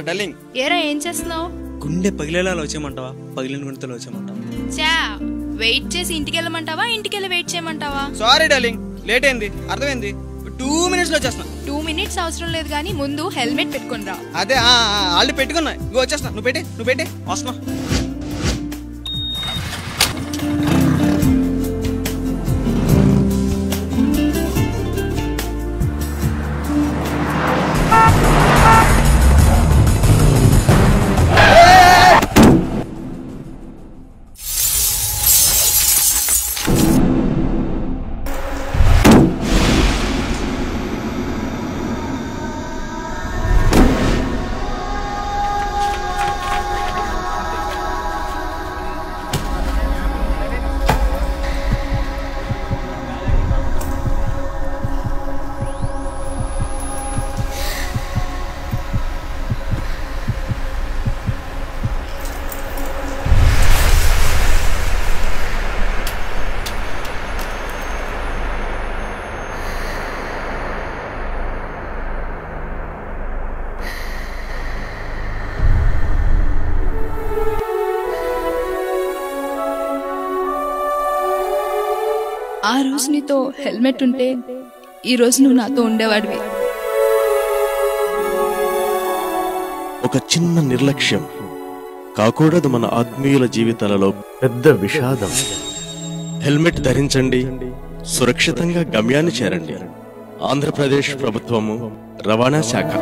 డల్లింగ్ ఏరా ఏం చేస్తున్నావు? గుండె పగిలేలా వచ్చేయమంటావా? పగిలిన గుండెతో వచ్చేయమంటావా? చా వెయిట్ చేసి ఇంటికి వెళ్ళమంటావా, ఇంటికి వెళ్ళి వెయిట్ చేయమంటావా? సారీ డల్లింగ్, లేట్ అయింది, అర్థమైంది. 2 minutes లో వచ్చేస్తున్నా. 2 minutes అవసరం లేదు కానీ ముందు హెల్మెట్ పెట్టుకుని రా. అదే ఆల్రెడీ పెట్టుకున్నా, ఇగో వచ్చేస్తున్నా. నువ్వు పెట్టి వస్తున్నా. ఆ రోజు నీతో హెల్మెట్ ఉంటే ఈ రోజు నువ్వు నాతో ఉండేవాడివి. ఒక చిన్న నిర్లక్ష్యం కాకూడదు మన ఆత్మీయుల జీవితాలలో పెద్ద విషాదం. హెల్మెట్ ధరించండి, సురక్షితంగా గమ్యాన్ని చేరండి. ఆంధ్రప్రదేశ్ ప్రభుత్వము, రవాణా శాఖ.